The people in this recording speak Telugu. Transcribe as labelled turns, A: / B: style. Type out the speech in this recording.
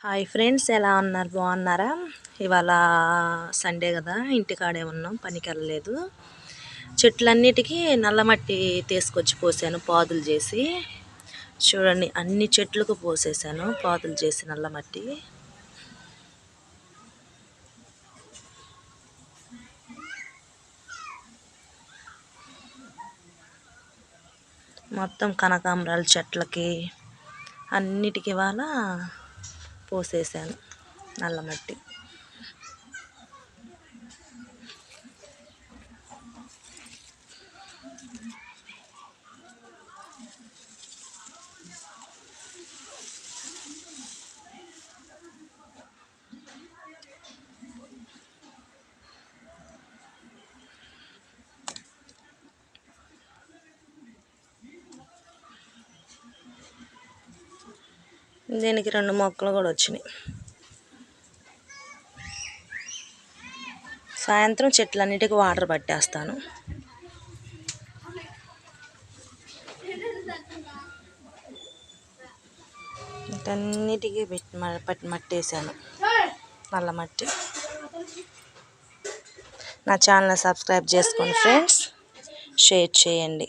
A: హాయ్ ఫ్రెండ్స్, ఎలా ఉన్నారు? బాగున్నారా? ఇవాళ సండే కదా, ఇంటికాడే ఉన్నాం, పనికి వెళ్ళలేదు. చెట్లన్నిటికీ నల్లమట్టి తీసుకొచ్చి పోసాను పాదులు చేసి. చూడండి, అన్ని చెట్లకు పోసేసాను పాదులు చేసి నల్లమట్టి. మొత్తం కనకాంబరాల చెట్లకి అన్నిటికీ ఇవాళ పోసేసాను నల్లమట్టి. దీనికి 2 మొక్కలు కూడా వచ్చినాయి. సాయంత్రం చెట్లన్నిటికీ వాటర్ పట్టేస్తాను. వీటన్నిటికీ మట్టేసాను నల్లమట్టి. నా ఛానల్ సబ్స్క్రైబ్ చేసుకోండి ఫ్రెండ్స్, షేర్ చేయండి.